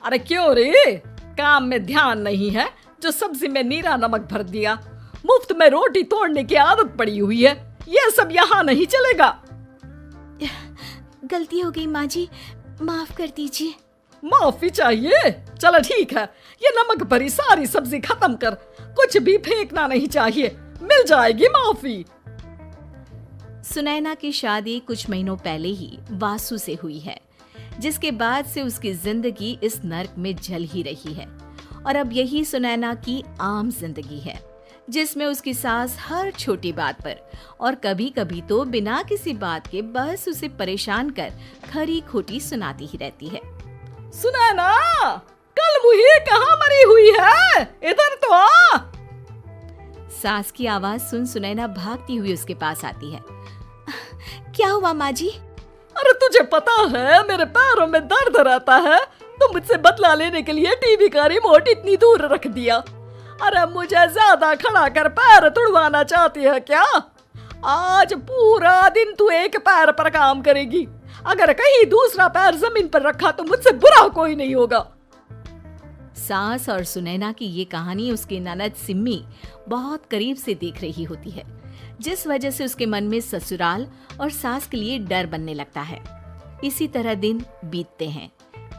अरे क्यों रे, काम में ध्यान नहीं है जो सब्जी में नीरा नमक भर दिया। मुफ्त में रोटी तोड़ने की आदत पड़ी हुई है, ये सब यहाँ नहीं चलेगा। गलती हो गई माँ जी, माफ कर दीजिए। माफी चाहिए? चलो ठीक है, ये नमक भरी सारी सब्जी खत्म कर, कुछ भी फेंकना नहीं चाहिए, मिल जाएगी माफी। सुनैना की शादी कुछ महीनों पहले ही वासु से हुई है, जिसके बाद से उसकी जिंदगी इस नर्क में जल ही रही है। और अब यही सुनैना की आम जिंदगी है, जिसमें उसकी सास हर छोटी बात पर और कभी कभी तो बिना किसी बात के बस उसे परेशान कर खरी खोटी सुनाती ही रहती है। सुनैना, कल मुही कहाँ मरी हुई है, इधर तो आ। सास की आवाज सुन सुनैना भागती हुई उसके पास आती है। क्या हुआ माँ जी? अरे तुझे पता है मेरे पैरों में दर्द रहता है, तो मुझसे बदला लेने के लिए टीवी का रिमोट इतनी दूर रख दिया। अरे मुझे ज्यादा खड़ा कर पैर तुड़वाना चाहती है क्या? आज पूरा दिन तू एक पैर पर काम करेगी, अगर कहीं दूसरा पैर जमीन पर रखा तो मुझसे बुरा कोई नहीं होगा। सास और सुनैना की ये कहानी उसकी ननद सिम्मी बहुत करीब से देख रही होती है, जिस वजह से उसके मन में ससुराल और सास के लिए डर बनने लगता है। इसी तरह दिन बीतते हैं।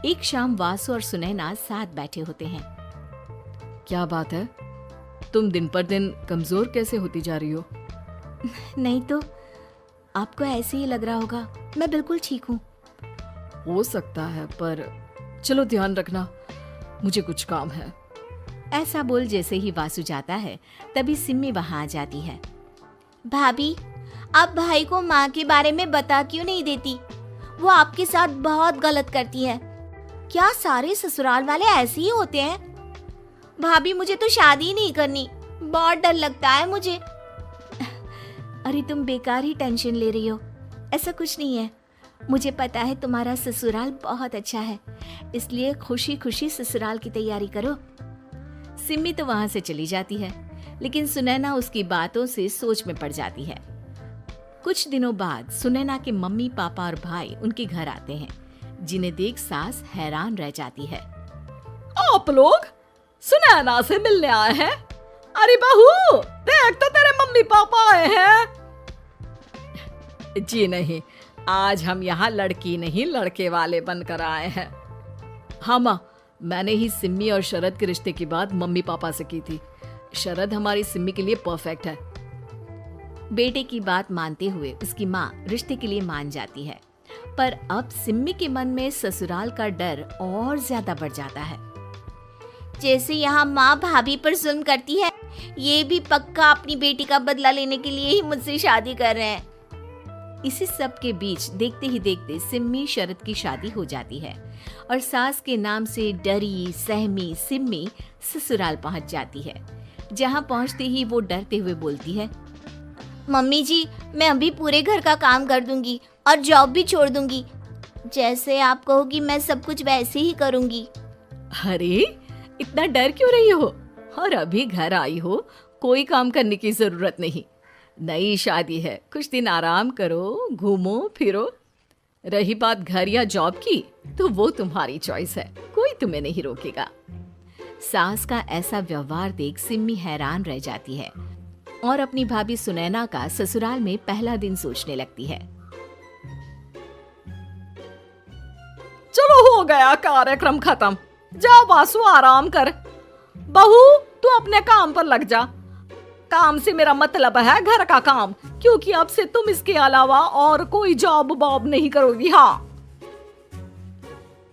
एक शाम वासु और सुनैना साथ बैठे होते हैं। क्या बात है, तुम दिन पर दिन कमजोर कैसे होती जा रही हो? नहीं तो, आपको ऐसे ही लग रहा होगा, मैं बिल्कुल ठीक हूँ। हो सकता है, पर चलो ध्यान रखना, मुझे कुछ काम है। ऐसा बोल जैसे ही वासु जाता है, तभी सिम्मी वहां आ जाती है। भाभी, आप भाई को माँ के बारे में बता क्यों नहीं देती? वो आपके साथ बहुत गलत करती है। क्या सारे ससुराल वाले ऐसे ही होते हैं? भाभी, मुझे तो शादी नहीं करनी, बहुत डर लगता है मुझे। अरे तुम बेकार ही टेंशन ले रही हो, ऐसा कुछ नहीं है। मुझे पता है तुम्हारा ससुराल बहुत अच्छा है, इसलिए खुशी खुशी ससुराल की तैयारी करो। सिम्मी तो वहां से चली जाती है, लेकिन सुनैना उसकी बातों से सोच में पड़ जाती है। कुछ दिनों बाद सुनैना के मम्मी पापा और भाई उनके घर आते हैं, जिन्हें देख सास हैरान रह जाती है। आप लोग सुनैना से मिलने आए हैं? अरे बहू, देख तो तेरे मम्मी पापा आए हैं। जी नहीं, आज हम यहाँ लड़की नहीं लड़के वाले बनकर आए हैं। हाँ माँ, मैंने ही सिम्मी और शरद के रिश्ते की बात मम्मी पापा से की थी। शरद हमारी सिम्मी के लिए परफेक्ट है। बेटे की बात मानते हुए उसकी माँ रिश्ते के लिए मान जाती है, पर अब सिम्मी के मन में ससुराल का डर और ज्यादा बढ़ जाता है। जैसे यहाँ माँ भाभी पर जुल्म करती है, ये भी पक्का अपनी बेटी का बदला लेने के लिए ही मुझसे शादी कर रहे हैं। इसी सब के बीच देखते ही देखते सिम्मी शरद की शादी हो जाती है और सास के नाम से डरी सहमी सिम्मी ससुराल पहुंच जाती है। जहां पहुंचते ही वो डरते हुए बोलती है, मम्मी जी, मैं अभी पूरे घर का काम कर दूंगी और जॉब भी छोड़ दूंगी। जैसे आप कहोगी मैं सब कुछ वैसे ही करूंगी। अरे इतना डर क्यों रही हो? और अभी घर आई हो, कोई काम करने की जरूरत नहीं। नई शादी है, कुछ दिन आराम करो, घूमो फिरो। रही बात घर या जॉब की, तो वो तुम्हारी चॉइस है, कोई तुम्हें नहीं रोकेगा। सास का ऐसा व्यवहार देख सिम्मी हैरान रह जाती है और अपनी भाभी सुनैना का ससुराल में पहला दिन सोचने लगती है। चलो हो गया कार्यक्रम खत्म, जा वासु आराम कर। बहू, तू अपने काम पर लग जा। काम से मेरा मतलब है घर का काम, क्योंकि अब से तुम इसके अलावा और कोई जॉब बॉब नहीं करोगी। हाँ।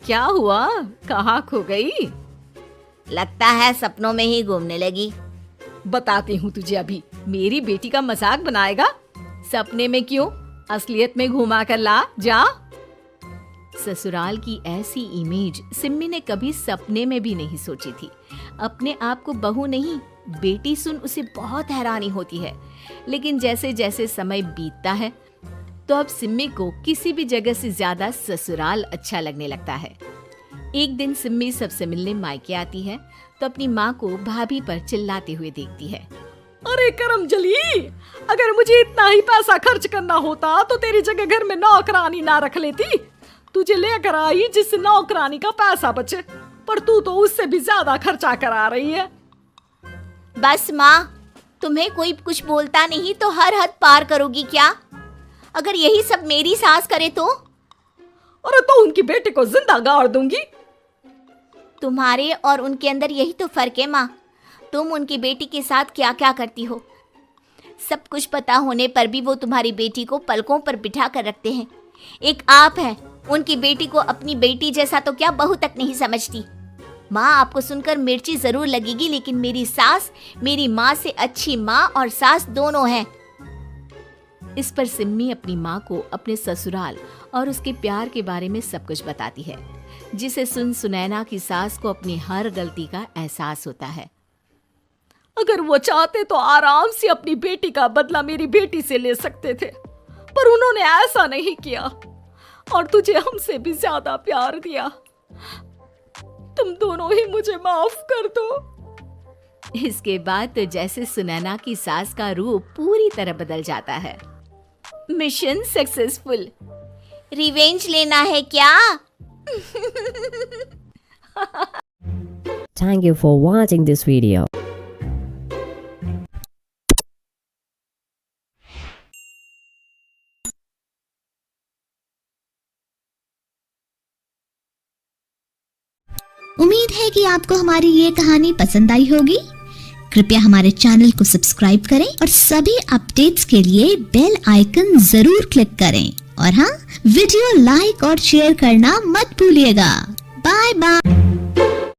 क्या हुआ, कहाँ खो गई? लगता है सपनों में ही घूमने लगी। बताती हूँ तुझे अभी। मेरी बेटी का मजाक बनाएगा? सपने में क्यों, असलियत में घुमा कर ला, जा। ससुराल की ऐसी इमेज सिम्मी ने कभी सपने में भी नहीं सोची थी। अपने आप को बहू नहीं, बेटी सुन उसे बहुत हैरानी होती है। लेकिन जैसे जैसे समय बीतता है, तो अब सिम्मी को किसी भी जगह से ज्यादा ससुराल अच्छा लगने लगता है। एक दिन सिम्मी सबसे मिलने मायके आती है, तो अपनी माँ को भाभी पर चिल्लाते हुए देखती है। अरे करमजली, अगर मुझे इतना ही पैसा खर्च करना होता तो तेरी जगह घर में नौकरानी ना रख लेती। तुझे लेकर आई जिससे नौकरानी का पैसा बचे। पर तू तो उससे भी ज्यादा खर्चा करा रही है। बस माँ, तुम्हें कोई कुछ बोलता नहीं तो हर हद पार करोगी क्या? अगर यही सब मेरी सास करे तो? अरे तो उनकी बेटी को जिंदा गाड़ दूंगी। तुम्हारे और उनके अंदर यही तो फर्क है माँ। तुम उनकी बेटी के साथ क्या क्या करती हो, सब कुछ पता होने पर भी वो तुम्हारी बेटी को पलकों पर बिठा कर रखते हैं। एक आप है, उनकी बेटी को अपनी बेटी जैसा तो क्या बहू तक नहीं समझती। माँ, आपको सुनकर मिर्ची जरूर लगेगी, लेकिन मेरी सास मेरी माँ से अच्छी माँ और सास दोनों हैं। इस पर सिम्मी अपनी माँ को अपने ससुराल और उसके प्यार के बारे में सब कुछ बताती है, जिसे सुन सुनैना की सास को अपनी हर गलती का एहसास होता है। अगर वो चाहते तो आराम से अपनी बेटी का बदला मेरी बेटी से ले सकते थे, पर उन्होंने ऐसा नहीं किया और तुझे हमसे भी ज्यादा प्यार दिया। तुम दोनों ही मुझे माफ कर दो। इसके बाद तो जैसे सुनैना की सास का रूप पूरी तरह बदल जाता है। Mission successful. रिवेंज लेना है क्या? Thank you for watching this video. उम्मीद है कि आपको हमारी ये कहानी पसंद आई होगी। कृपया हमारे चैनल को सब्सक्राइब करें और सभी अपडेट्स के लिए बेल आइकन जरूर क्लिक करें। और हाँ, वीडियो लाइक और शेयर करना मत भूलिएगा। Bye bye.